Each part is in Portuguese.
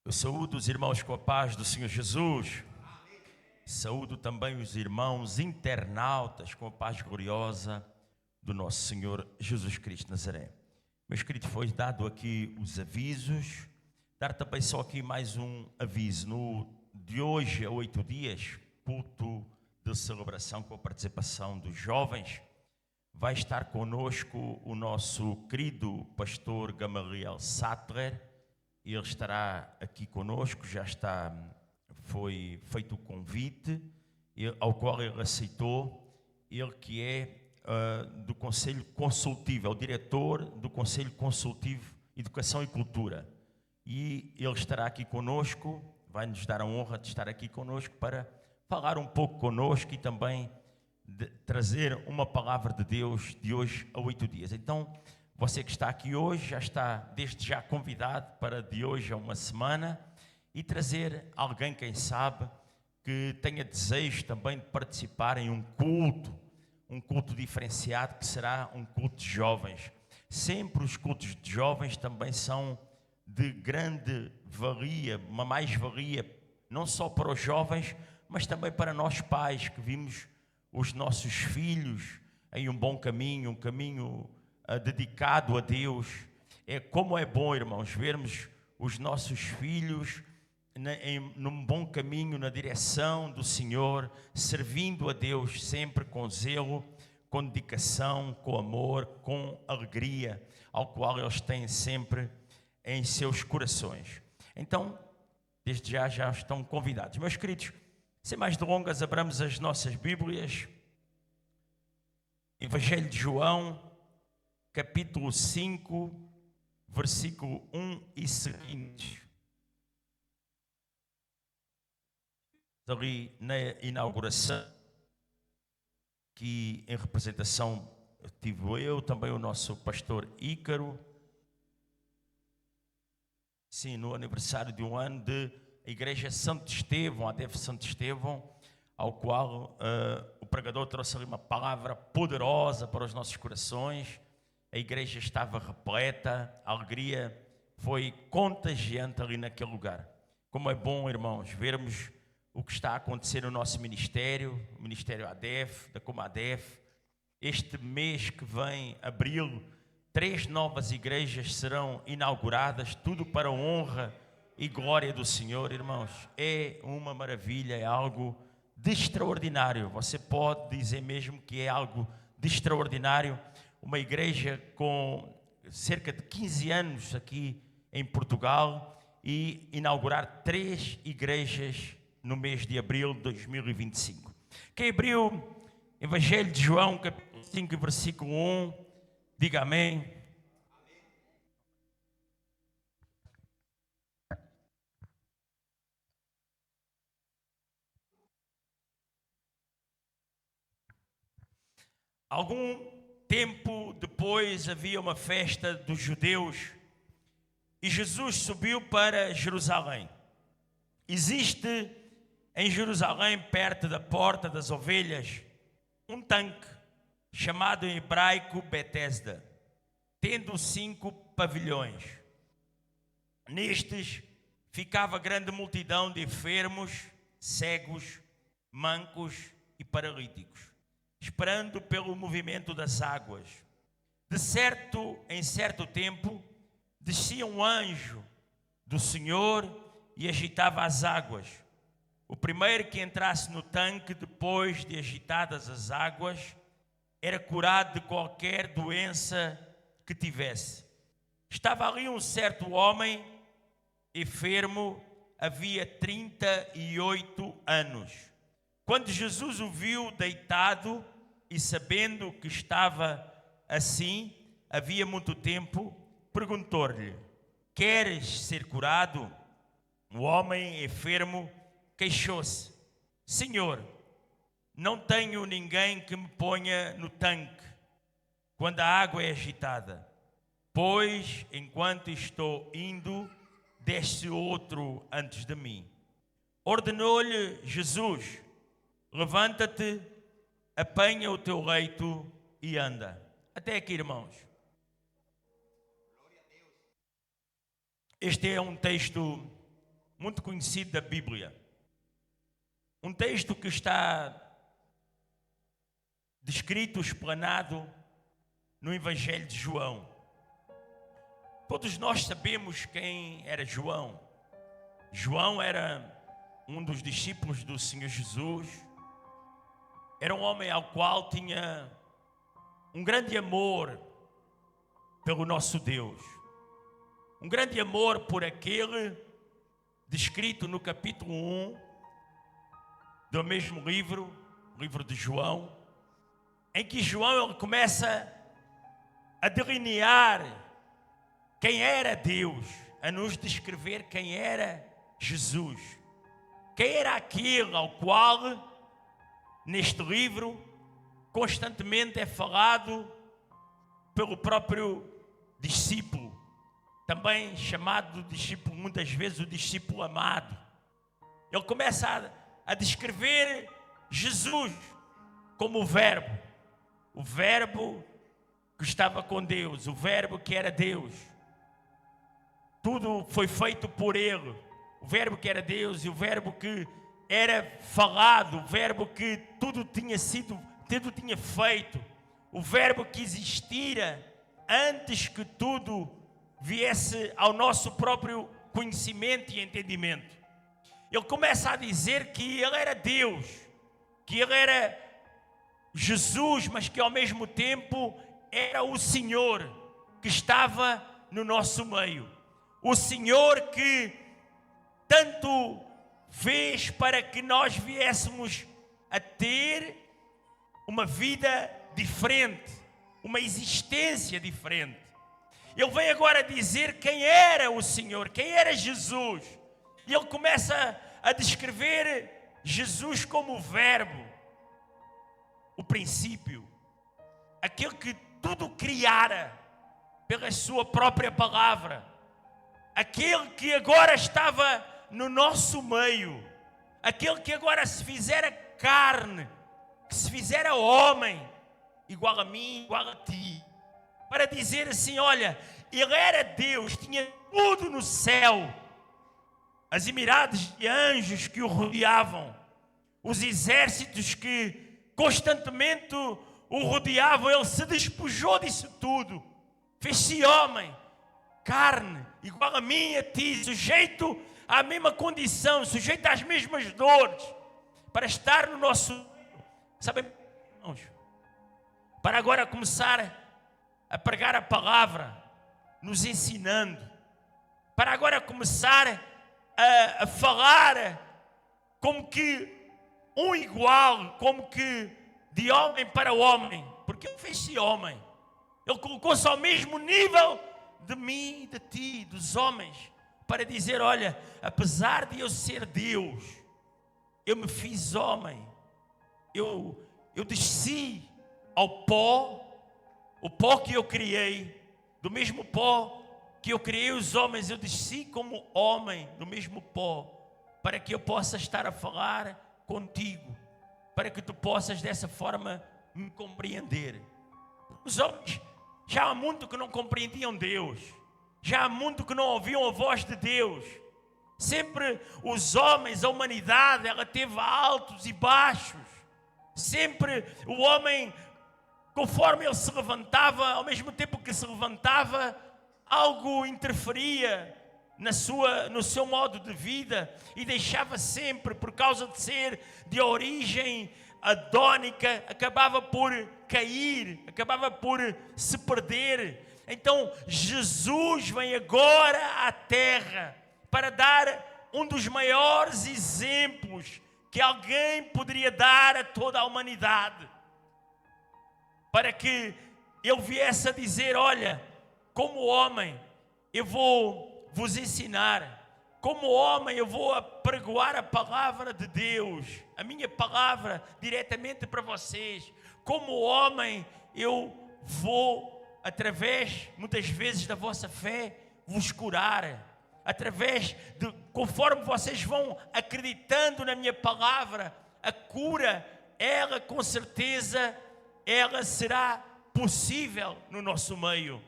Eu saúdo os irmãos com a paz do Senhor Jesus. Saúdo também os irmãos internautas com a paz gloriosa do nosso Senhor Jesus Cristo de Nazaré. Meus queridos, foi dado aqui os avisos. Dar também só aqui mais um aviso. De hoje a 8 dias, culto de celebração com a participação dos jovens. Vai estar conosco o nosso querido pastor Gamaliel Sattler. Ele estará aqui conosco, foi feito o convite, ao qual ele aceitou. Ele que é do Conselho Consultivo, é o diretor do Conselho Consultivo Educação e Cultura. E ele estará aqui conosco, vai nos dar a honra de estar aqui conosco para falar um pouco conosco e também trazer uma palavra de Deus de hoje a 8 dias. Então, você que está aqui hoje já está desde já convidado para de hoje a uma semana e trazer alguém, quem sabe, que tenha desejo também de participar em um culto diferenciado, que será um culto de jovens. Sempre os cultos de jovens também são de grande valia, uma mais-valia, não só para os jovens, mas também para nós pais que vimos os nossos filhos em um bom caminho, um caminho dedicado a Deus. Como é bom, irmãos, vermos os nossos filhos num bom caminho, na direção do Senhor, servindo a Deus sempre com zelo, com dedicação, com amor, com alegria, ao qual eles têm sempre em seus corações. Então, desde já estão convidados. Meus queridos, sem mais delongas, abramos as nossas Bíblias. Evangelho de João, capítulo 5, versículo 1 e seguintes. Ali na inauguração, que em representação tive eu, também o nosso pastor Ícaro. Sim, no aniversário de um ano de Igreja Santo Estevão, a ADEF Santo Estevão, ao qual o pregador trouxe ali uma palavra poderosa para os nossos corações. A igreja estava repleta, a alegria foi contagiante ali naquele lugar. Como é bom, irmãos, vermos o que está a acontecer no nosso ministério, o Ministério ADEF, da Comadef. Este mês que vem, abril, 3 novas igrejas serão inauguradas, tudo para a honra e glória do Senhor, irmãos. É uma maravilha, é algo de extraordinário. Você pode dizer mesmo que é algo de extraordinário. Uma igreja com cerca de 15 anos aqui em Portugal e inaugurar 3 igrejas no mês de abril de 2025. Quem abriu Evangelho de João, capítulo 5, versículo 1, diga amém. Algum tempo depois havia uma festa dos judeus e Jesus subiu para Jerusalém. Existe em Jerusalém, perto da Porta das Ovelhas, um tanque chamado em hebraico Betesda, tendo 5 pavilhões. Nestes ficava grande multidão de enfermos, cegos, mancos e paralíticos, esperando pelo movimento das águas. Em certo tempo, descia um anjo do Senhor e agitava as águas. O primeiro que entrasse no tanque, depois de agitadas as águas, era curado de qualquer doença que tivesse. Estava ali um certo homem enfermo, havia 38 anos. Quando Jesus o viu deitado e sabendo que estava assim, havia muito tempo, perguntou-lhe: queres ser curado? O homem enfermo queixou-se: Senhor, não tenho ninguém que me ponha no tanque quando a água é agitada, pois enquanto estou indo, desce outro antes de mim. Ordenou-lhe Jesus: levanta-te, apanha o teu leito e anda. Até aqui, irmãos. Este é um texto muito conhecido da Bíblia. Um texto que está descrito, explanado no Evangelho de João. Todos nós sabemos quem era João. João era um dos discípulos do Senhor Jesus. Era um homem ao qual tinha um grande amor pelo nosso Deus. Um grande amor por aquele descrito no capítulo 1 do mesmo livro, livro de João, em que João ele começa a delinear quem era Deus, a nos descrever quem era Jesus. Quem era aquele ao qual, neste livro, constantemente é falado pelo próprio discípulo, também chamado discípulo, muitas vezes o discípulo amado. Ele começa a descrever Jesus como o Verbo que estava com Deus, o Verbo que era Deus. Tudo foi feito por Ele, o Verbo que era Deus e o Verbo que era falado, o Verbo que tudo tinha feito, o Verbo que existira antes que tudo viesse ao nosso próprio conhecimento e entendimento. Ele começa a dizer que Ele era Deus, que Ele era Jesus, mas que ao mesmo tempo era o Senhor que estava no nosso meio. O Senhor que tanto fez para que nós viéssemos a ter uma vida diferente, uma existência diferente. Ele vem agora dizer quem era o Senhor, quem era Jesus. E ele começa a descrever Jesus como o Verbo, o princípio, aquele que tudo criara pela sua própria palavra, aquele que agora estava no nosso meio, aquele que agora se fizera carne, que se fizera homem, igual a mim, igual a ti, para dizer assim, olha, Ele era Deus, tinha tudo no céu, as miradas de anjos que o rodeavam, os exércitos que constantemente o rodeavam. Ele se despojou disso tudo, fez-se homem, carne, igual a mim e a ti, sujeito à mesma condição, sujeito às mesmas dores, para estar no nosso, sabem, irmãos, para agora começar a pregar a palavra, nos ensinando, para agora começar a falar como que um igual, como que de homem para homem, porque Ele fez-se homem. Ele colocou-se ao mesmo nível de mim, de ti, dos homens, para dizer, olha, apesar de eu ser Deus, eu me fiz homem, eu desci ao pó, o pó que eu criei, do mesmo pó que eu criei os homens, eu desci como homem do mesmo pó, para que eu possa estar a falar contigo, para que tu possas dessa forma me compreender. Os homens já há muito que não compreendiam Deus, já há muito que não ouviam a voz de Deus. Sempre os homens, a humanidade, ela teve altos e baixos. Sempre o homem, conforme ele se levantava, ao mesmo tempo que se levantava, algo interferia no seu modo de vida e deixava sempre, por causa de ser de origem adônica, acabava por cair, acabava por se perder. Então Jesus vem agora à terra para dar um dos maiores exemplos que alguém poderia dar a toda a humanidade, para que ele viesse a dizer, olha, como homem eu vou vos ensinar, como homem eu vou apregoar a palavra de Deus, a minha palavra diretamente para vocês. Como homem eu vou, através muitas vezes da vossa fé, vos curar, através de, conforme vocês vão acreditando na minha palavra, a cura, ela com certeza, ela será possível no nosso meio.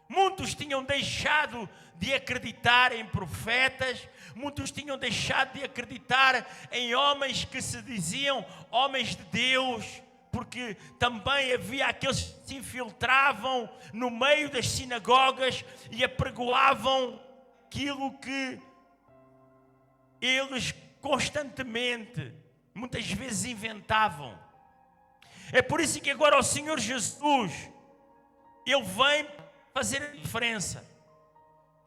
Muitos tinham deixado de acreditar em profetas, muitos tinham deixado de acreditar em homens que se diziam homens de Deus, porque também havia aqueles que se infiltravam no meio das sinagogas e apregoavam aquilo que eles constantemente, muitas vezes inventavam. É por isso que agora o Senhor Jesus, Ele vem fazer a diferença.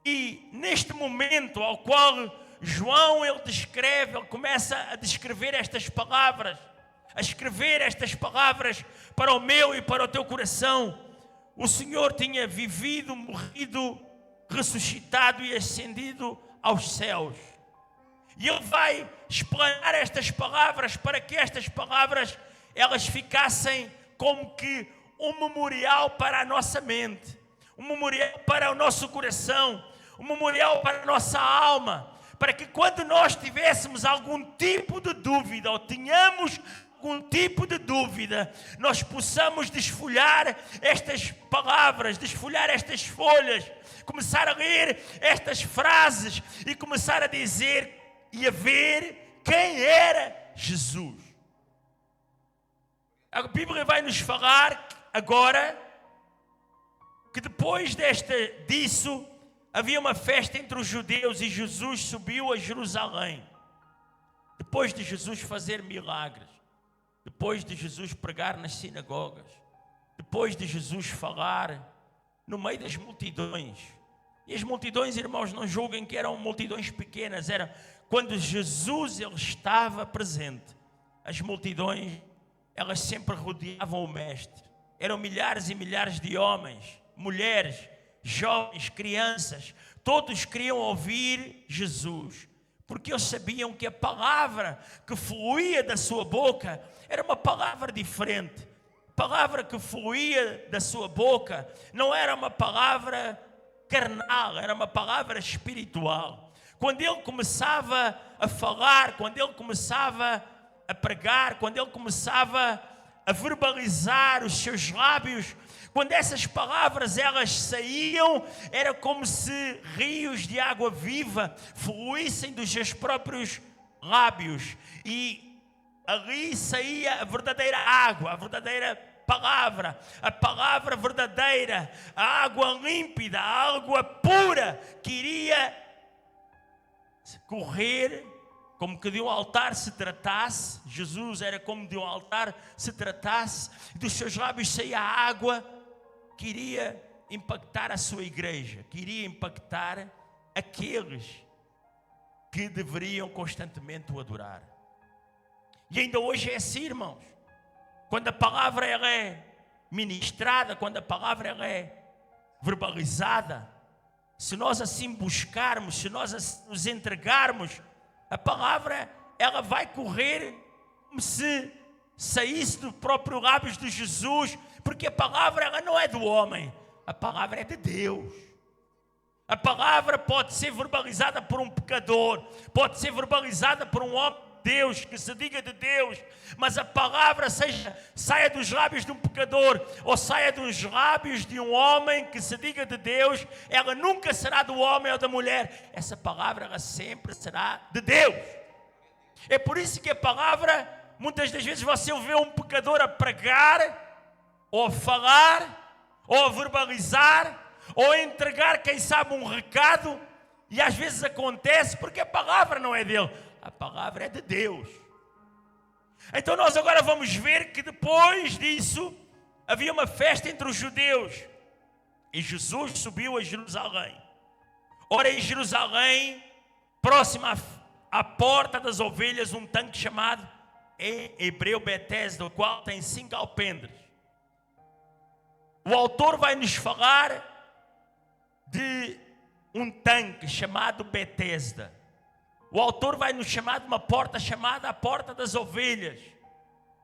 E neste momento ao qual João ele descreve, ele começa a descrever estas palavras, a escrever estas palavras para o meu e para o teu coração. O Senhor tinha vivido, morrido, ressuscitado e ascendido aos céus. E Ele vai explanar estas palavras para que estas palavras elas ficassem como que um memorial para a nossa mente, um memorial para o nosso coração, um memorial para a nossa alma, para que quando nós tivéssemos algum tipo de dúvida ou tenhamos algum tipo de dúvida, nós possamos desfolhar estas palavras, desfolhar estas folhas, começar a ler estas frases e começar a dizer e a ver quem era Jesus. A Bíblia vai nos falar agora que depois disso havia uma festa entre os judeus e Jesus subiu a Jerusalém. Depois de Jesus fazer milagres, depois de Jesus pregar nas sinagogas, depois de Jesus falar no meio das multidões. E as multidões, irmãos, não julguem que eram multidões pequenas, era quando Jesus ele estava presente. As multidões, elas sempre rodeavam o Mestre. Eram milhares e milhares de homens, mulheres, jovens, crianças. Todos queriam ouvir Jesus, porque eles sabiam que a palavra que fluía da sua boca era uma palavra diferente. A palavra que fluía da sua boca não era uma palavra carnal, era uma palavra espiritual. Quando ele começava a falar, quando ele começava a pregar, quando ele começava a verbalizar os seus lábios, quando essas palavras elas saíam, era como se rios de água viva fluíssem dos seus próprios lábios e ali saía a verdadeira água, a verdadeira palavra, a palavra verdadeira, a água límpida, a água pura que iria correr como que de um altar se tratasse. Jesus era como de um altar se tratasse, dos seus lábios saía a água que iria impactar a sua igreja, que iria impactar aqueles que deveriam constantemente o adorar. E ainda hoje é assim, irmãos. Quando a palavra ela é ministrada, quando a palavra ela é verbalizada, se nós assim buscarmos, se nós assim nos entregarmos, a palavra ela vai correr como se saísse do próprio lábios de Jesus, porque a palavra ela não é do homem, a palavra é de Deus. A palavra pode ser verbalizada por um pecador, pode ser verbalizada por um homem de Deus, que se diga de Deus, mas a palavra saia dos lábios de um pecador ou saia dos lábios de um homem que se diga de Deus, ela nunca será do homem ou da mulher. Essa palavra ela sempre será de Deus. É por isso que a palavra, muitas das vezes você vê um pecador a pregar, ou a falar, ou a verbalizar, ou a entregar, quem sabe, um recado, e às vezes acontece porque a palavra não é dele, a palavra é de Deus. Então nós agora vamos ver que depois disso havia uma festa entre os judeus e Jesus subiu a Jerusalém. Ora, em Jerusalém, próximo à porta das ovelhas, um tanque chamado em hebreu Betesda, o qual tem 5 alpendres. O autor vai nos falar de um tanque chamado Betesda. O autor vai nos chamar de uma porta chamada a porta das ovelhas.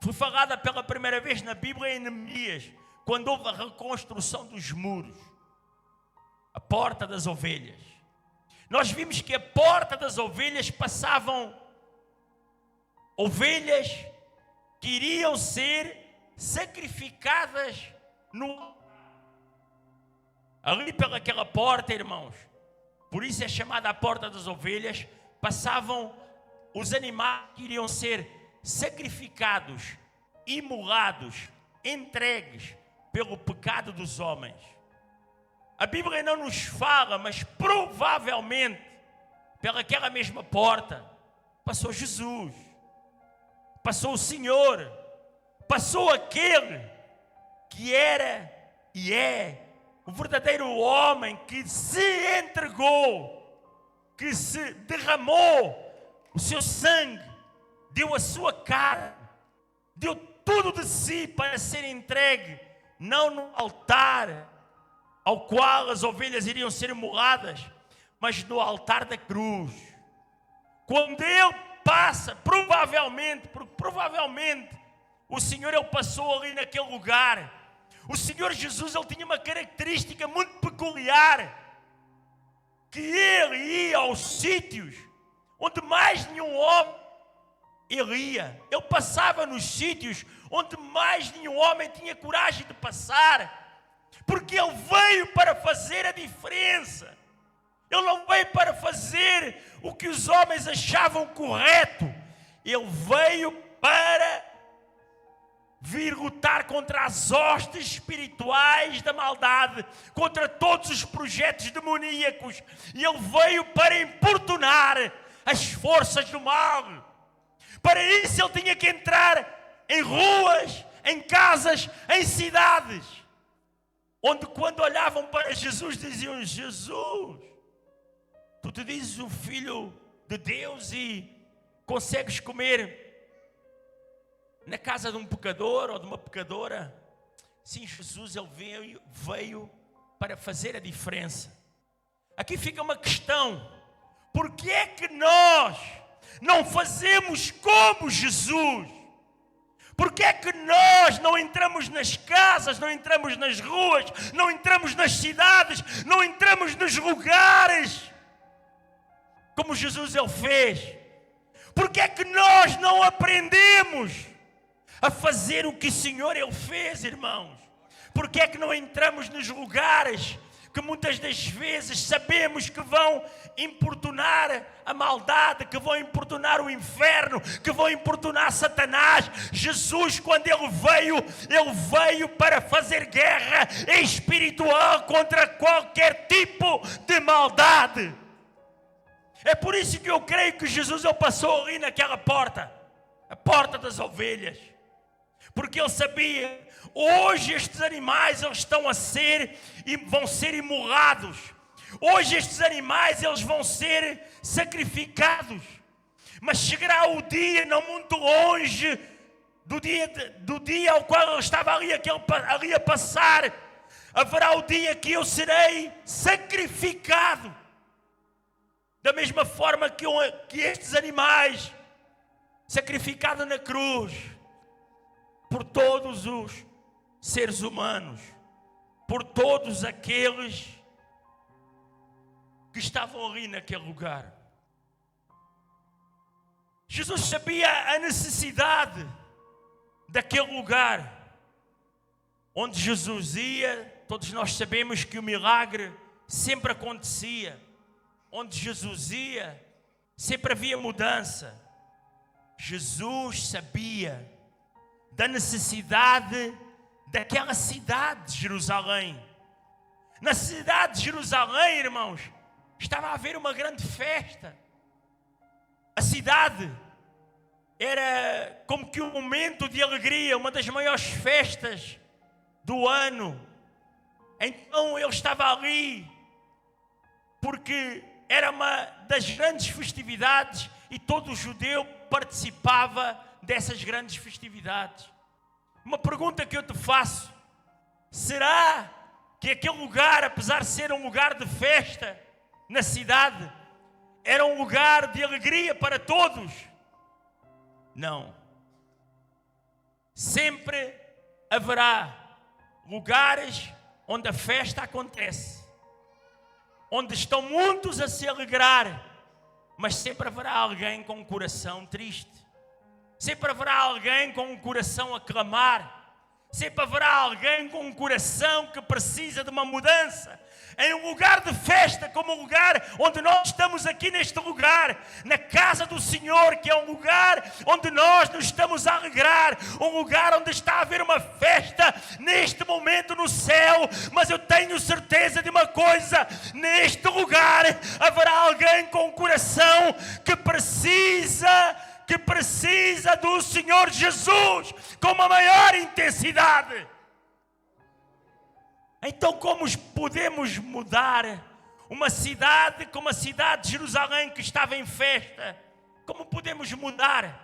Foi falada pela primeira vez na Bíblia em Neemias, quando houve a reconstrução dos muros. A porta das ovelhas. Nós vimos que a porta das ovelhas passavam ovelhas que iriam ser sacrificadas no altar. Ali pelaquela porta, irmãos, por isso é chamada a porta das ovelhas, passavam os animais que iriam ser sacrificados, imolados, entregues pelo pecado dos homens. A Bíblia não nos fala, mas provavelmente pelaquela mesma porta passou Jesus, passou o Senhor, passou aquele que era e é o verdadeiro homem que se entregou, que se derramou o seu sangue, deu a sua carne, deu tudo de si para ser entregue, não no altar ao qual as ovelhas iriam ser imoladas, mas no altar da cruz. Quando ele passa, provavelmente o Senhor, ele passou ali naquele lugar. O Senhor Jesus, ele tinha uma característica muito peculiar, que ele ia aos sítios onde mais nenhum homem ele ia. Ele passava nos sítios onde mais nenhum homem tinha coragem de passar, porque ele veio para fazer a diferença. Ele não veio para fazer o que os homens achavam correto. Ele veio para vir lutar contra as hostes espirituais da maldade, contra todos os projetos demoníacos. E ele veio para importunar as forças do mal. Para isso ele tinha que entrar em ruas, em casas, em cidades, onde quando olhavam para Jesus diziam: Jesus, tu te dizes o Filho de Deus e consegues comer na casa de um pecador ou de uma pecadora? Sim, Jesus, ele veio para fazer a diferença. Aqui fica uma questão: por que é que nós não fazemos como Jesus? Por que é que nós não entramos nas casas, não entramos nas ruas, não entramos nas cidades, não entramos nos lugares como Jesus ele fez? Por que é que nós não aprendemos a fazer o que o Senhor ele fez, irmãos? Por que é que não entramos nos lugares que muitas das vezes sabemos que vão importunar a maldade, que vão importunar o inferno, que vão importunar Satanás? Jesus, quando ele veio para fazer guerra espiritual contra qualquer tipo de maldade. É por isso que eu creio que Jesus ele passou ali naquela porta, a porta das ovelhas, porque ele sabia: hoje estes animais eles estão a ser e vão ser imolados. Hoje estes animais eles vão ser sacrificados. Mas chegará o dia, não muito longe do dia ao qual ele estava ali a passar, haverá o dia que eu serei sacrificado. Da mesma forma que estes animais sacrificados na cruz por todos os seres humanos, por todos aqueles que estavam ali naquele lugar. Jesus sabia a necessidade daquele lugar. Onde Jesus ia, todos nós sabemos que o milagre sempre acontecia. Onde Jesus ia, sempre havia mudança. Jesus sabia da necessidade daquela cidade de Jerusalém. Na cidade de Jerusalém, irmãos, estava a haver uma grande festa. A cidade era como que um momento de alegria, uma das maiores festas do ano. Então ele estava ali porque era uma das grandes festividades e todo judeu participava dessas grandes festividades. Uma pergunta que eu te faço: será que aquele lugar, apesar de ser um lugar de festa na cidade, era um lugar de alegria para todos? Não. Sempre haverá lugares onde a festa acontece, onde estão muitos a se alegrar, mas sempre haverá alguém com um coração triste. Sempre haverá alguém com um coração a clamar. Sempre haverá alguém com um coração que precisa de uma mudança. Em um lugar de festa, como o lugar onde nós estamos aqui neste lugar, na casa do Senhor, que é um lugar onde nós nos estamos a alegrar, um lugar onde está a haver uma festa neste momento no céu. Mas eu tenho certeza de uma coisa: neste lugar haverá alguém com um coração que precisa do Senhor Jesus com uma maior intensidade. Então, como podemos mudar uma cidade como a cidade de Jerusalém, que estava em festa? Como podemos mudar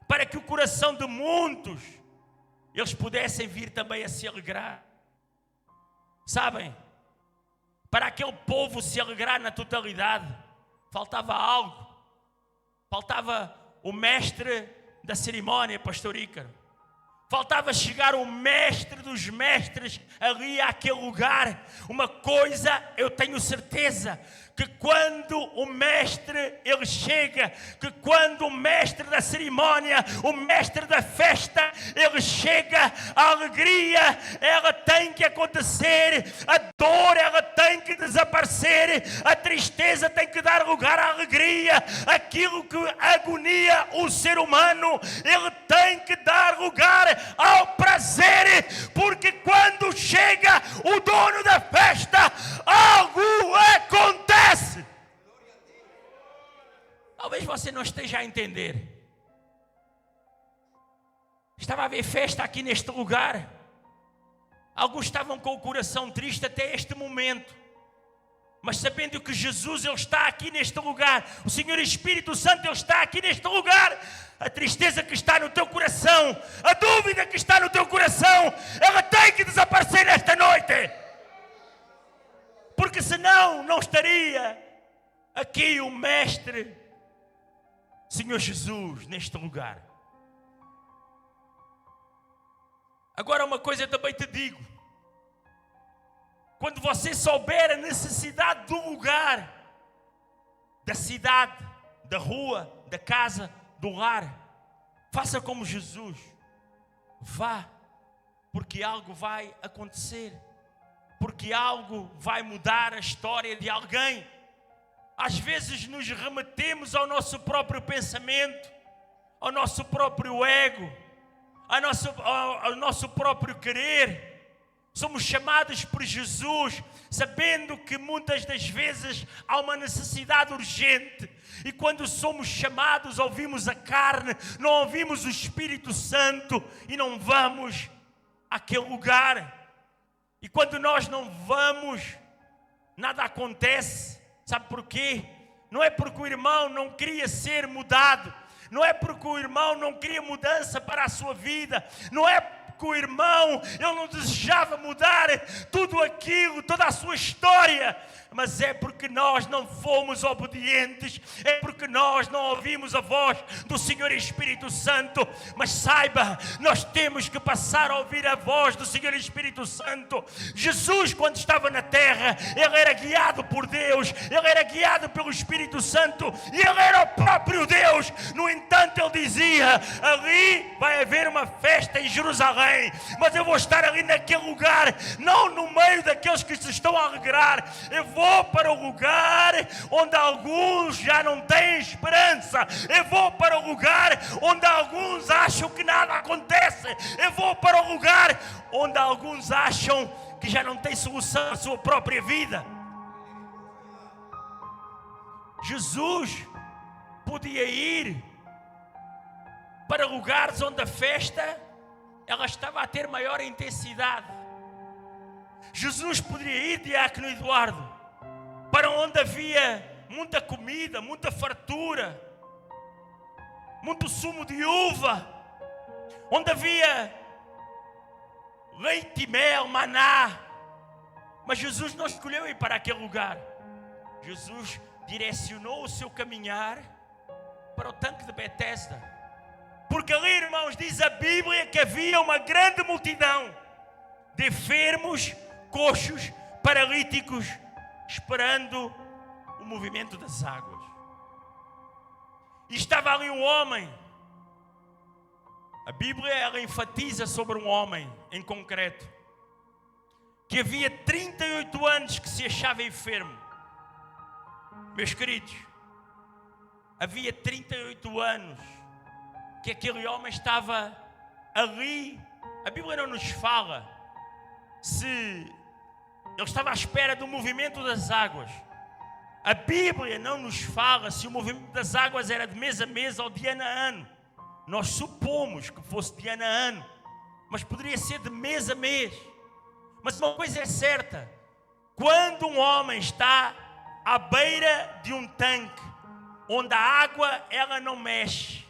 para que o coração de muitos eles pudessem vir também a se alegrar? Sabem, para aquele povo se alegrar na totalidade, faltava algo. Faltava o mestre da cerimónia, pastor Ícaro. Faltava chegar o mestre dos mestres ali àquele lugar. Uma coisa eu tenho certeza, que quando o mestre ele chega, que quando o mestre da cerimónia, o mestre da festa, ele chega, a alegria ela tem que acontecer, a dor ela tem que desaparecer, a tristeza tem que dar lugar à alegria, aquilo que agonia o ser humano, ele tem que dar lugar ao prazer, porque quando chega o dono da festa, algo acontece. Talvez você não esteja a entender. Estava a haver festa aqui neste lugar. Alguns estavam com o coração triste até este momento. Mas sabendo que Jesus ele está aqui neste lugar, o Senhor Espírito Santo ele está aqui neste lugar, a tristeza que está no teu coração, a dúvida que está no teu coração, ela tem que desaparecer nesta noite. Porque senão não estaria aqui o Mestre, Senhor Jesus, neste lugar. Agora uma coisa eu também te digo. Quando você souber a necessidade do lugar, da cidade, da rua, da casa, do lar, faça como Jesus. Vá, porque algo vai acontecer. Porque algo vai mudar a história de alguém. Às vezes nos remetemos ao nosso próprio pensamento, ao nosso próprio ego, ao nosso próprio querer. Somos chamados por Jesus, sabendo que muitas das vezes há uma necessidade urgente. E quando somos chamados, ouvimos a carne, não ouvimos o Espírito Santo e não vamos àquele lugar. E quando nós não vamos, nada acontece. Sabe porquê? Não é porque o irmão não queria ser mudado. Não é porque o irmão não queria mudança para a sua vida. Não é porque o irmão ele não desejava mudar tudo aquilo, toda a sua história. Mas é porque nós não fomos obedientes, é porque nós não ouvimos a voz do Senhor Espírito Santo. Mas saiba, nós temos que passar a ouvir a voz do Senhor Espírito Santo. Jesus, quando estava na terra, ele era guiado por Deus, ele era guiado pelo Espírito Santo e ele era o próprio Deus. No entanto, ele dizia: ali vai haver uma festa em Jerusalém, mas eu vou estar ali naquele lugar, não no meio daqueles que se estão a alegrar. Eu vou para o lugar onde alguns já não têm esperança. Eu vou para o lugar onde alguns acham que nada acontece. Eu vou para o lugar onde alguns acham que já não tem solução na sua própria vida. Jesus podia ir para lugares onde a festa ela estava a ter maior intensidade. Jesus poderia ir, diácono Eduardo, para onde havia muita comida, muita fartura, muito sumo de uva, onde havia leite e mel, maná. Mas Jesus não escolheu ir para aquele lugar. Jesus direcionou o seu caminhar para o tanque de Betesda. Porque ali, irmãos, diz a Bíblia que havia uma grande multidão de enfermos, coxos, paralíticos, esperando o movimento das águas. E estava ali um homem A Bíblia, ela enfatiza sobre um homem em concreto, que havia 38 anos que se achava enfermo. Meus queridos, havia 38 anos que aquele homem estava ali. A Bíblia não nos fala se ele estava à espera do movimento das águas. A Bíblia não nos fala se o movimento das águas era de mês a mês ou de ano a ano. Nós supomos que fosse de ano a ano, mas poderia ser de mês a mês. Mas uma coisa é certa: quando um homem está à beira de um tanque, onde a água ela não mexe,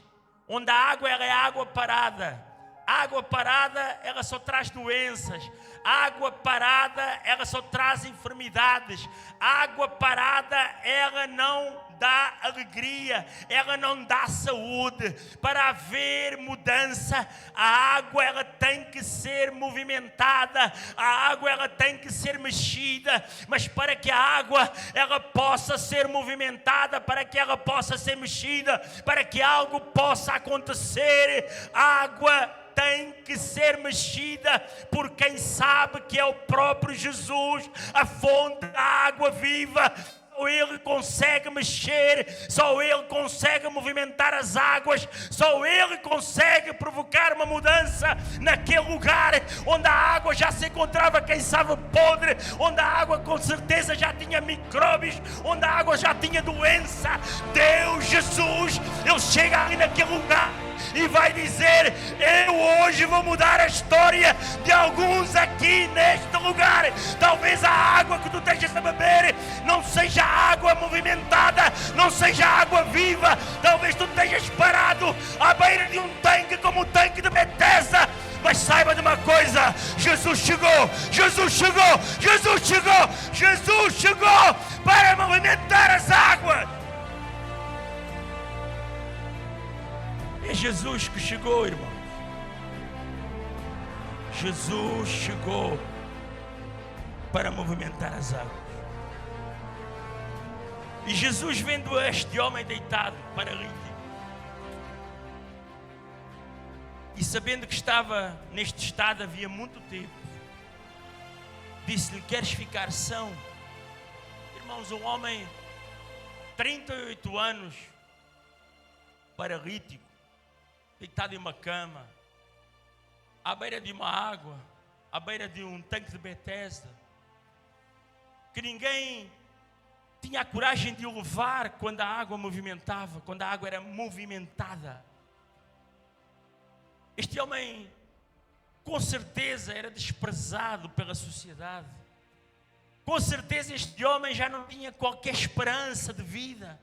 onde a água ela é água parada, a água parada ela só traz doenças, a água parada ela só traz enfermidades, a água parada ela não dá alegria, ela não dá saúde. Para haver mudança, a água ela tem que ser movimentada, a água ela tem que ser mexida. Mas para que a água ela possa ser movimentada, para que ela possa ser mexida, para que algo possa acontecer, a água tem que ser mexida por quem sabe que é o próprio Jesus, a fonte da água viva. Só Ele consegue mexer, só Ele consegue movimentar as águas, só Ele consegue provocar uma mudança naquele lugar onde a água já se encontrava, quem sabe, podre, onde a água com certeza já tinha micróbios, onde a água já tinha doença. Deus, Jesus, Ele chega ali naquele lugar e vai dizer: eu hoje vou mudar a história de alguns aqui neste lugar. Talvez a água que tu estejas a beber não seja água movimentada, não seja água viva. Talvez tu estejas parado à beira de um tanque como o tanque de Betesda. Mas saiba de uma coisa: Jesus chegou, Jesus chegou, Jesus chegou, Jesus chegou para movimentar as águas. É Jesus que chegou, irmãos. Jesus chegou para movimentar as águas. E Jesus, vendo este homem deitado, paralítico, e sabendo que estava neste estado havia muito tempo, disse-lhe: queres ficar são? Irmãos, um homem, 38 anos, paralítico, deitado em uma cama, à beira de uma água, à beira de um tanque de Betesda, que ninguém tinha a coragem de o levar quando a água movimentava, quando a água era movimentada. Este homem, com certeza, era desprezado pela sociedade. Com certeza este homem já não tinha qualquer esperança de vida.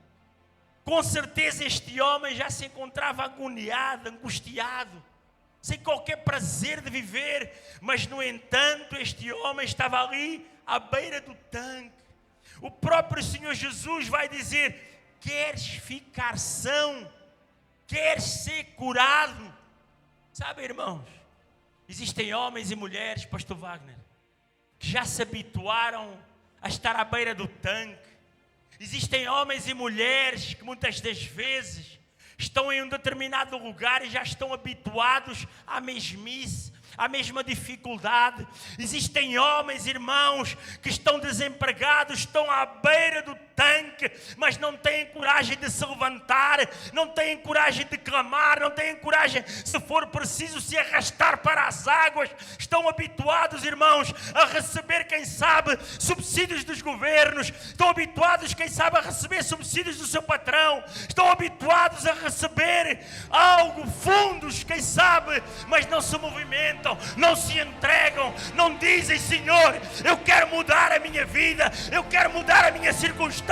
Com certeza este homem já se encontrava agoniado, angustiado, sem qualquer prazer de viver. Mas, no entanto, este homem estava ali à beira do tanque. O próprio Senhor Jesus vai dizer: queres ficar são? Queres ser curado? Sabe, irmãos, existem homens e mulheres, pastor Wagner, que já se habituaram a estar à beira do tanque. Existem homens e mulheres que muitas das vezes estão em um determinado lugar e já estão habituados à mesmice, à mesma dificuldade. Existem homens, irmãos, que estão desempregados, estão à beira do tanque, mas não têm coragem de se levantar, não têm coragem de clamar, não têm coragem, se for preciso, se arrastar para as águas. Estão habituados, irmãos, a receber, quem sabe, subsídios dos governos, estão habituados, quem sabe, a receber subsídios do seu patrão, estão habituados a receber algo, fundos, quem sabe, mas não se movimentam, não se entregam, não dizem: Senhor, eu quero mudar a minha vida, eu quero mudar a minha circunstância,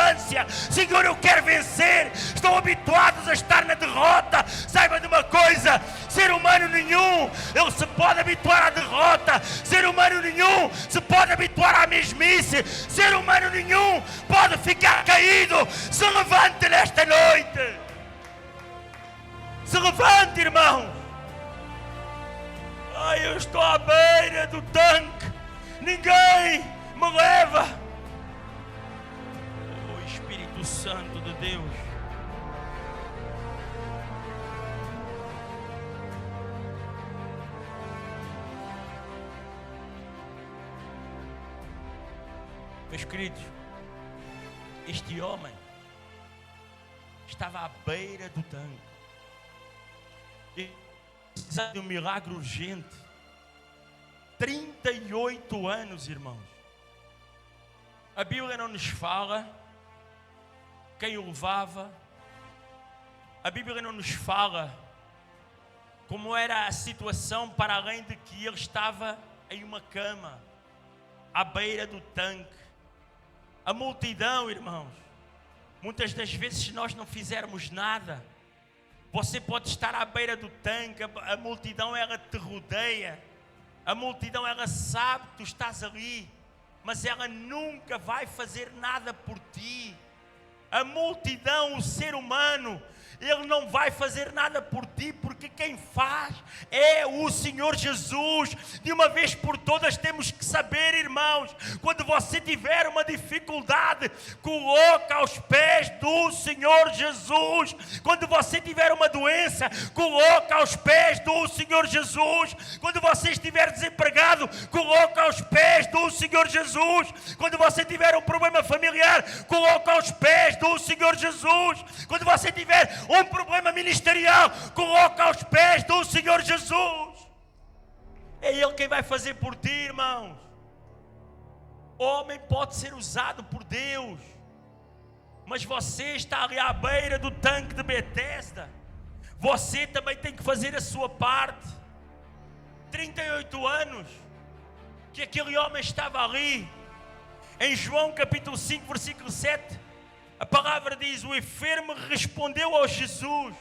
Senhor, eu quero vencer. Estão habituados a estar na derrota. Saiba de uma coisa: ser humano nenhum ele se pode habituar à derrota, ser humano nenhum se pode habituar à mesmice, ser humano nenhum pode ficar caído. Se levante nesta noite, se levante, irmão. Ai, eu estou à beira do tanque, ninguém me leva. Oh, Espírito Santo de Deus, Meus queridos, este homem estava à beira do tanque. Ele precisava de um milagre urgente. 38 anos, irmãos. A Bíblia não nos fala quem o levava. A Bíblia não nos fala como era a situação, para além de que ele estava em uma cama, à beira do tanque. A multidão, irmãos, muitas das vezes, se nós não fizermos nada, você pode estar à beira do tanque, a multidão ela te rodeia, a multidão ela sabe que tu estás ali, mas ela nunca vai fazer nada por ti. A multidão, o ser humano, ele não vai fazer nada por ti, porque quem faz é o Senhor Jesus. De uma vez por todas temos que saber, irmãos, quando você tiver uma dificuldade, coloca aos pés do Senhor Jesus. Quando você tiver uma doença, coloca aos pés do Senhor Jesus. Quando você estiver desempregado, coloca aos pés do Senhor Jesus. Quando você tiver um problema familiar, coloca aos pés do Senhor Jesus. Quando você tiver um problema ministerial, coloca aos pés do Senhor Jesus. É Ele quem vai fazer por ti, irmãos. O homem pode ser usado por Deus, mas você está ali à beira do tanque de Betesda. Você também tem que fazer a sua parte. 38 anos que aquele homem estava ali. Em João capítulo 5, versículo 7, a palavra diz: o enfermo respondeu ao Jesus.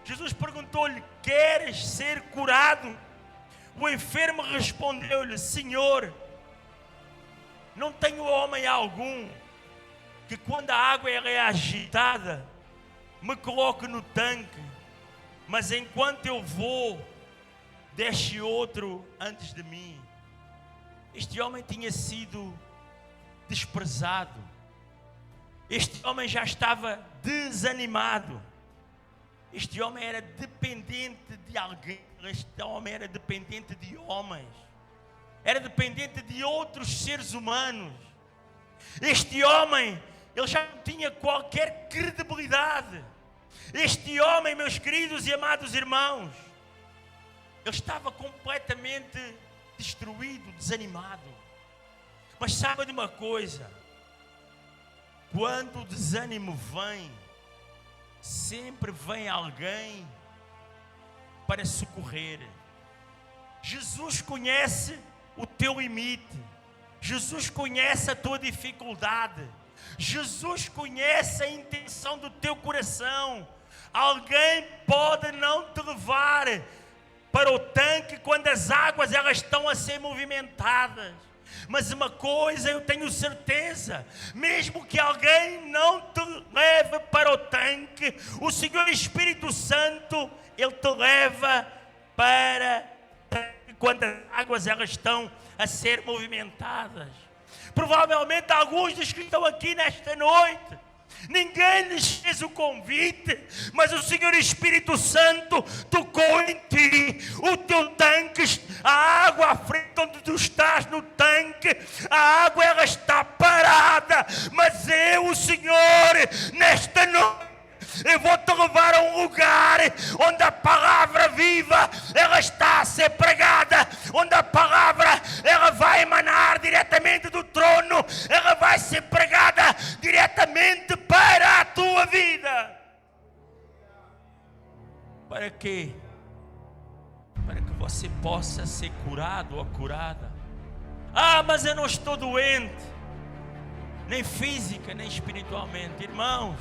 Jesus perguntou-lhe: queres ser curado? O enfermo respondeu-lhe: Senhor, não tenho homem algum que quando a água é agitada me coloque no tanque, mas enquanto eu vou, desce outro antes de mim. Este homem tinha sido desprezado. Este homem já estava desanimado. Este homem era dependente de alguém. Este homem era dependente de homens. Era dependente de outros seres humanos. Este homem, ele já não tinha qualquer credibilidade. Este homem, meus queridos e amados irmãos, ele estava completamente destruído, desanimado. Mas sabe de uma coisa? Quando o desânimo vem, sempre vem alguém para socorrer. Jesus conhece o teu limite. Jesus conhece a tua dificuldade. Jesus conhece a intenção do teu coração. Alguém pode não te levar para o tanque quando as águas elas estão a ser movimentadas. Mas uma coisa eu tenho certeza: mesmo que alguém não te leve para o tanque, o Senhor Espírito Santo, Ele te leva para quando as águas elas estão a ser movimentadas. Provavelmente alguns dos que estão aqui nesta noite, ninguém lhes fez o convite, mas o Senhor Espírito Santo tocou em ti. O teu tanque, a água à frente onde tu estás no tanque, a água ela está parada, mas eu, o Senhor, nesta noite, eu vou te levar a um lugar onde a palavra viva ela está a ser pregada, onde a palavra ela vai emanar diretamente do trono, ela vai ser pregada diretamente para a tua vida. Para quê? Para que você possa ser curado ou curada. Ah, mas eu não estou doente, nem física, nem espiritualmente. Irmãos,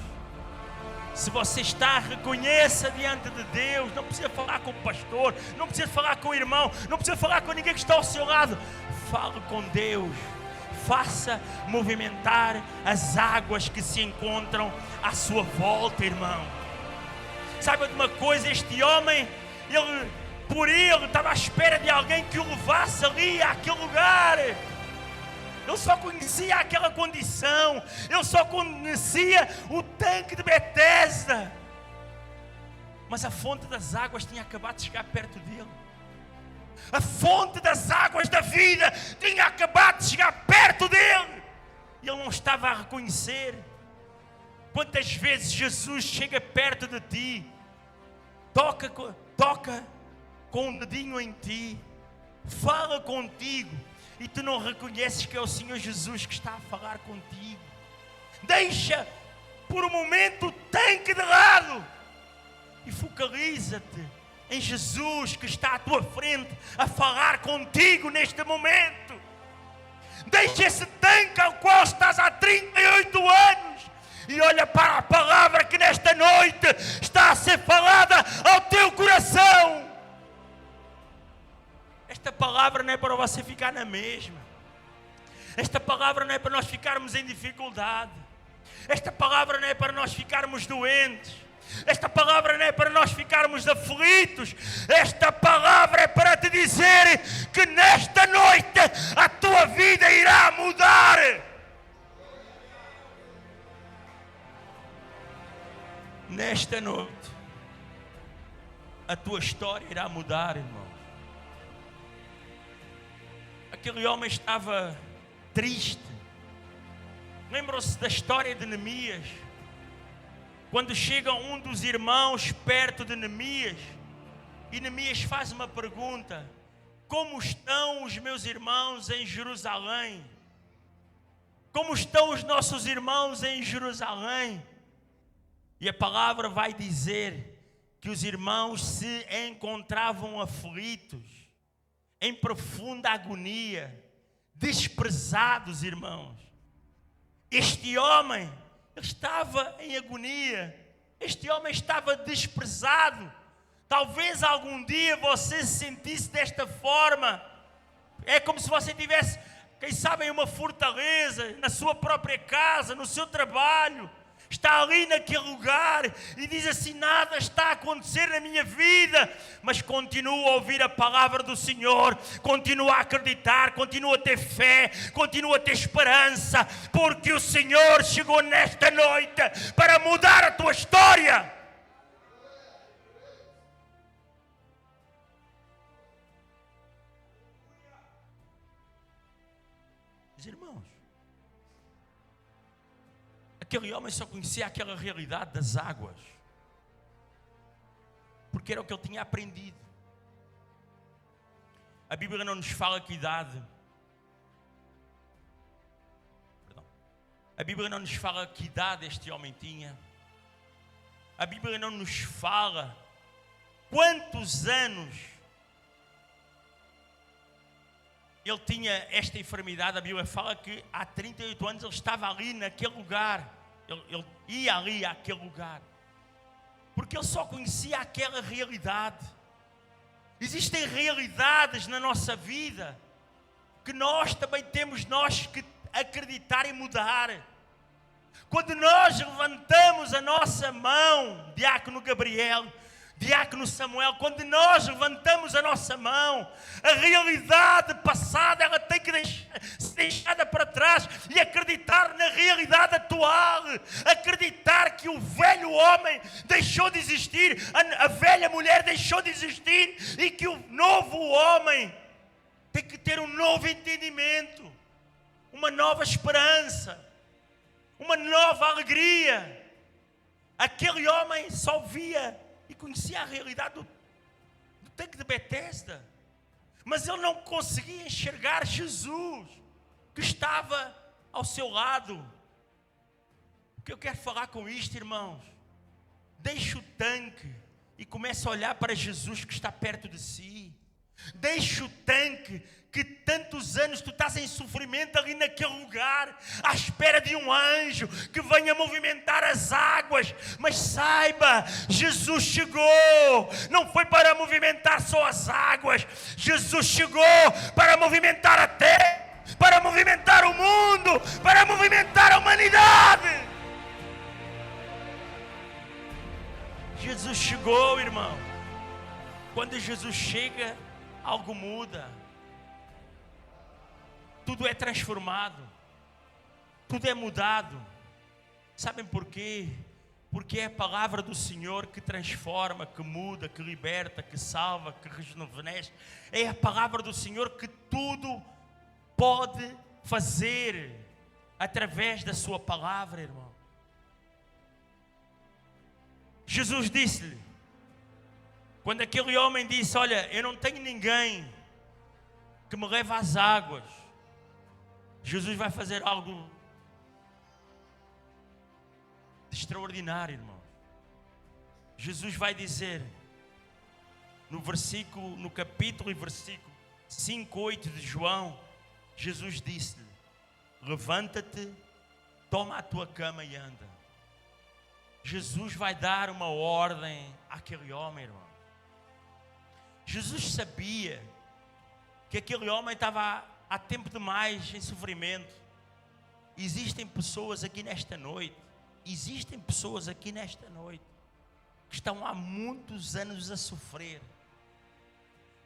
se você está, reconheça diante de Deus. Não precisa falar com o pastor, não precisa falar com o irmão, não precisa falar com ninguém que está ao seu lado. Fale com Deus. Faça movimentar as águas que se encontram à sua volta, irmão. Sabe de uma coisa? Este homem, ele estava à espera de alguém que o levasse ali àquele lugar. Ele só conhecia aquela condição. Ele só conhecia o tanque de Betesda. Mas a fonte das águas tinha acabado de chegar perto dele. A fonte das águas da vida tinha acabado de chegar perto dele. e ele não estava a reconhecer. Quantas vezes Jesus chega perto de ti, toca com um dedinho em ti, fala contigo, e tu não reconheces que é o Senhor Jesus que está a falar contigo. Deixa por um momento o tanque de lado e focaliza-te em Jesus que está à tua frente a falar contigo neste momento. Deixa esse tanque ao qual estás há 38 anos e olha para a palavra que nesta noite está a ser falada ao teu coração. Esta palavra não é para você ficar na mesma. Esta palavra não é para nós ficarmos em dificuldade. Esta palavra não é para nós ficarmos doentes. Esta palavra não é para nós ficarmos aflitos. Esta palavra é para te dizer que nesta noite a tua vida irá mudar. Nesta noite a tua história irá mudar, irmão. Aquele homem estava triste. Lembram-se da história de Neemias? Quando chega um dos irmãos perto de Neemias, e Neemias faz uma pergunta: como estão os meus irmãos em Jerusalém? Como estão os nossos irmãos em Jerusalém? E a palavra vai dizer que os irmãos se encontravam aflitos, em profunda agonia, desprezados, irmãos. Este homem estava em agonia, este homem estava desprezado. Talvez algum dia você se sentisse desta forma. É como se você tivesse, quem sabe, em uma fortaleza, na sua própria casa, no seu trabalho. Está ali naquele lugar e diz assim: nada está a acontecer na minha vida, mas continua a ouvir a palavra do Senhor, continua a acreditar, continua a ter fé, continua a ter esperança, porque o Senhor chegou nesta noite para mudar a tua história. Meus irmãos, aquele homem só conhecia aquela realidade das águas, porque era o que ele tinha aprendido. A Bíblia não nos fala que idade. A Bíblia não nos fala que idade este homem tinha. A Bíblia não nos fala quantos anos ele tinha esta enfermidade. A Bíblia fala que há 38 anos ele estava ali naquele lugar. Ele ia ali àquele lugar, porque ele só conhecia aquela realidade. Existem realidades na nossa vida que nós também temos que acreditar e mudar. Quando nós levantamos a nossa mão, Diácono Gabriel, Diácono Samuel, quando nós levantamos a nossa mão, a realidade passada ela tem que ser deixada para trás e acreditar na realidade atual. Acreditar que o velho homem deixou de existir, a velha mulher deixou de existir e que o novo homem tem que ter um novo entendimento, uma nova esperança, uma nova alegria. Aquele homem só via e conhecia a realidade do tanque de Betesda, mas ele não conseguia enxergar Jesus que estava ao seu lado. O que eu quero falar com isto, irmãos? Deixa o tanque e comece a olhar para Jesus que está perto de si. Deixa o tanque que tantos anos tu estás em sofrimento ali naquele lugar, à espera de um anjo que venha movimentar as águas. Mas saiba, Jesus chegou, não foi para movimentar só as águas. Jesus chegou para movimentar a terra, para movimentar o mundo, para movimentar a humanidade. Jesus chegou, irmão. Quando Jesus chega, algo muda. Tudo é transformado, tudo é mudado. Sabem por quê? Porque é a palavra do Senhor que transforma, que muda, que liberta, que salva, que rejuvenesce. É a palavra do Senhor que tudo pode fazer. através da sua palavra, irmão. Jesus disse-lhe, quando aquele homem disse, olha, eu não tenho ninguém que me leve às águas, Jesus vai fazer algo de extraordinário, irmão. Jesus vai dizer, no capítulo e versículo 5, 8 de João, Jesus disse-lhe, levanta-te, toma a tua cama e anda. Jesus vai dar uma ordem àquele homem, irmão. Jesus sabia que aquele homem estava há tempo demais em sofrimento. Existem pessoas aqui nesta noite, que estão há muitos anos a sofrer.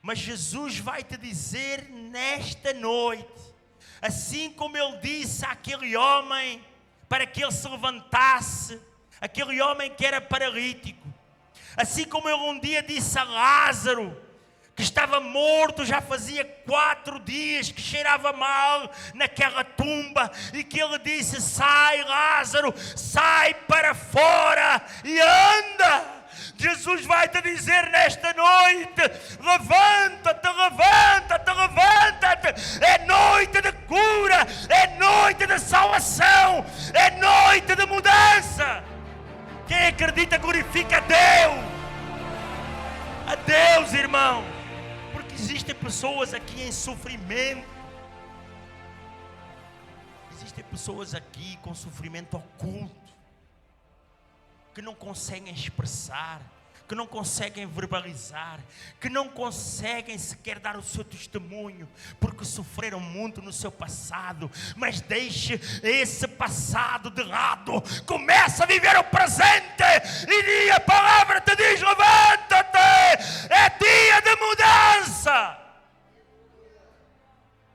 Mas Jesus vai te dizer nesta noite, assim como Ele disse àquele homem, para que ele se levantasse, aquele homem que era paralítico, assim como Ele um dia disse a Lázaro, que estava morto, já fazia 4 dias, que cheirava mal naquela tumba, e que Ele disse, sai Lázaro, sai para fora e anda. Jesus vai te dizer nesta noite, levanta-te, levanta-te, levanta-te. É noite de cura, é noite de salvação, é noite de mudança. Quem acredita glorifica a Deus. A Deus, irmão. Porque existem pessoas aqui em sofrimento. Existem pessoas aqui com sofrimento oculto, que não conseguem expressar, que não conseguem verbalizar, que não conseguem sequer dar o seu testemunho, porque sofreram muito no seu passado. Mas deixe esse passado de lado, começa a viver o presente, e a palavra te diz, levanta-te, é dia de mudança.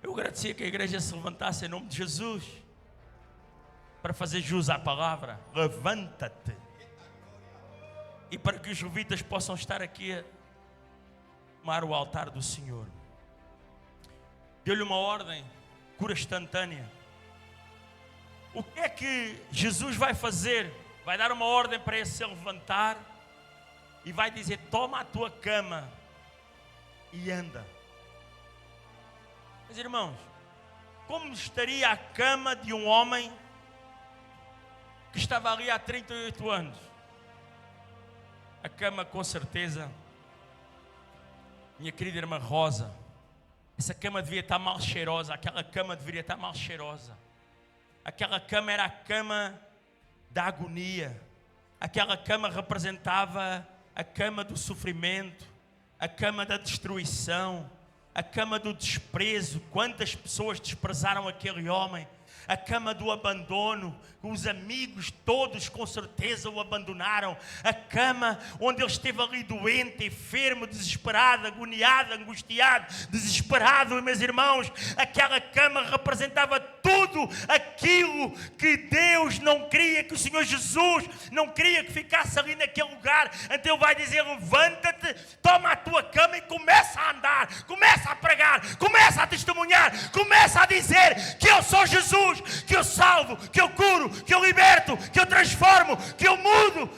Eu agradecia que a igreja se levantasse em nome de Jesus, para fazer jus à palavra, levanta-te. E para que os levitas possam estar aqui a tomar o altar do Senhor. Deu-lhe uma ordem, cura instantânea. O que é que Jesus vai fazer? Vai dar uma ordem para ele se levantar e vai dizer, toma a tua cama e anda. Mas irmãos, como estaria a cama de um homem que estava ali há 38 anos? A cama, com certeza, minha querida irmã Rosa, essa cama devia estar mal cheirosa, aquela cama deveria estar mal cheirosa. Aquela cama era a cama da agonia, aquela cama representava a cama do sofrimento, a cama da destruição, a cama do desprezo. Quantas pessoas desprezaram aquele homem? A cama do abandono, os amigos todos com certeza o abandonaram. A cama onde ele esteve ali doente, enfermo, desesperado, agoniado, angustiado, desesperado, meus irmãos. Aquela cama representava tudo aquilo que Deus não queria, que o Senhor Jesus não queria que ficasse ali naquele lugar. Então ele vai dizer, levanta-te, toma a tua cama e começa a andar, começa a pregar, começa a testemunhar, começa a dizer que eu sou Jesus, que eu salvo, que eu curo, que eu liberto, que eu transformo, que eu mudo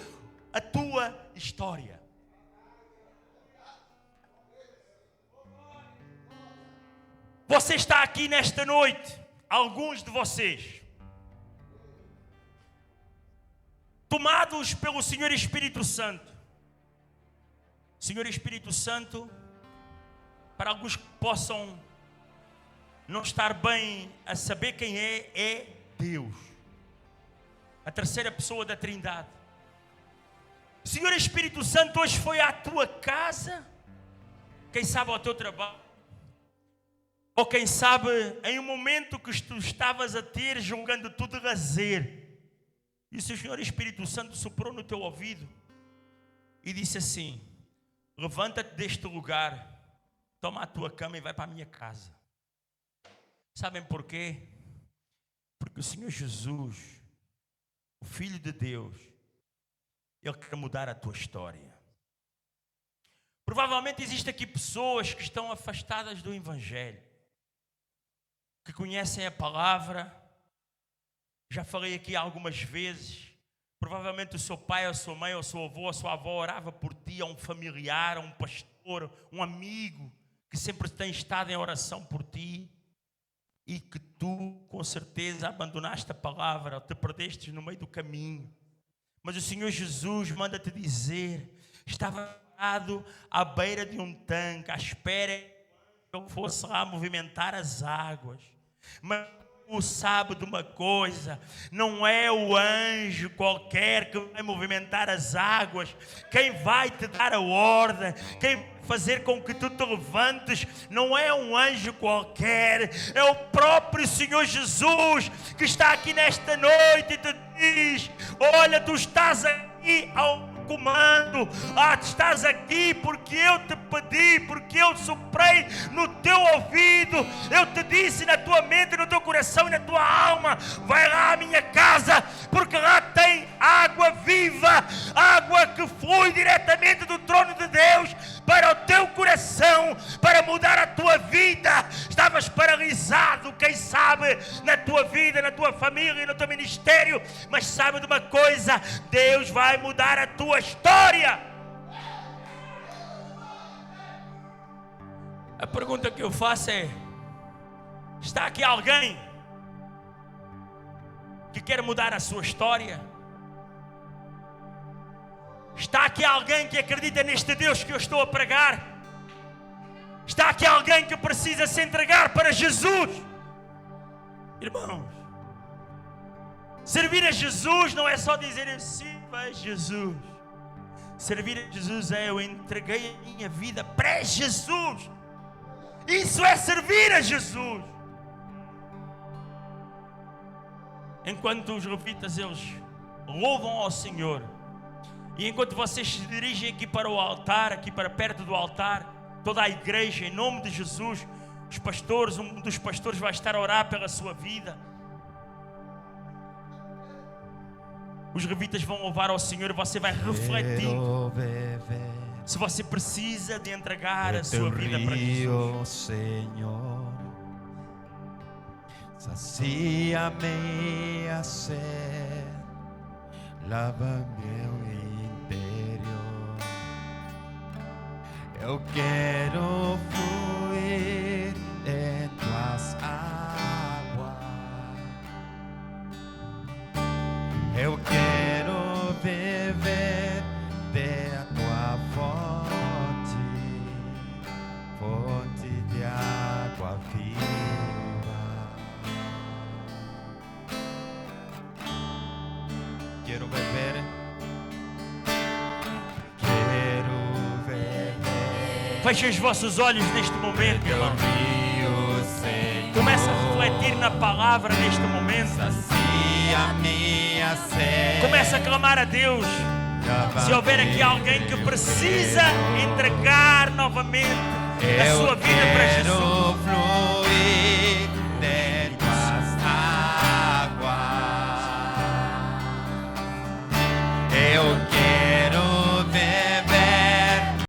a tua história. Você está aqui nesta noite, alguns de vocês, tomados pelo Senhor Espírito Santo. Senhor Espírito Santo, para alguns que possam não estar bem a saber quem é Deus, a terceira pessoa da Trindade. Senhor Espírito Santo, hoje foi à tua casa, quem sabe ao teu trabalho, ou quem sabe em um momento que tu estavas a ter, julgando tudo lazer, e o Senhor Espírito Santo soprou no teu ouvido e disse assim, levanta-te deste lugar, toma a tua cama e vai para a minha casa. Sabem porquê? Porque o Senhor Jesus, o Filho de Deus, Ele quer mudar a tua história. Provavelmente existem aqui pessoas que estão afastadas do Evangelho, que conhecem a palavra, mas que não têm vivido a vida que o Senhor Jesus quer. Talvez você esteja aqui nesta noite, Já falei aqui algumas vezes. Provavelmente o seu pai, a sua mãe, o seu avô, a sua avó orava por ti, a um familiar, a um pastor, um amigo que sempre tem estado em oração por ti e que tu, com certeza, abandonaste a palavra, ou te perdeste no meio do caminho. Mas o Senhor Jesus manda-te dizer, estava parado à beira de um tanque, à espera que ele fosse lá movimentar as águas. Mas tu sabe de uma coisa, não é o anjo qualquer que vai movimentar as águas, quem vai te dar a ordem, quem vai fazer com que tu te levantes, não é um anjo qualquer, é o próprio Senhor Jesus que está aqui nesta noite e te diz, olha, tu estás aqui ao comando, tu estás aqui porque eu te pedi, porque eu soprei no teu ouvido, eu te disse na tua mente, no teu coração e na tua alma, vai lá à minha casa, porque lá tem água viva, água que flui diretamente do trono de Deus para o teu coração, para mudar a tua vida. Estavas paralisado, quem sabe, na tua vida, na tua família e no teu ministério, mas sabe de uma coisa, Deus vai mudar a tua história. A pergunta que eu faço é, está aqui alguém que quer mudar a sua história? Está aqui alguém que acredita neste Deus que eu estou a pregar? Está aqui alguém que precisa se entregar para Jesus? Irmãos, servir a Jesus não é só dizer eu sirvo a Jesus. Servir a Jesus é eu entreguei a minha vida para Jesus. Isso é servir a Jesus. Enquanto os levitas eles louvam ao Senhor, e enquanto vocês se dirigem aqui para o altar, aqui para perto do altar, toda a igreja, em nome de Jesus, os pastores, um dos pastores vai estar a orar pela sua vida. Os levitas vão louvar ao Senhor e você vai refletindo se você precisa de entregar a sua vida para Jesus. Senhor, sacia minha sede, lava meu interior. Eu quero fluir em tuas águas. Eu quero beber da tua fonte, fonte de água viva. Quero beber, quero beber. Feche os vossos olhos neste momento, irmão. Começa a refletir na palavra neste momento. Começa a clamar a Deus. Se houver aqui alguém que precisa entregar novamente a sua vida para Jesus,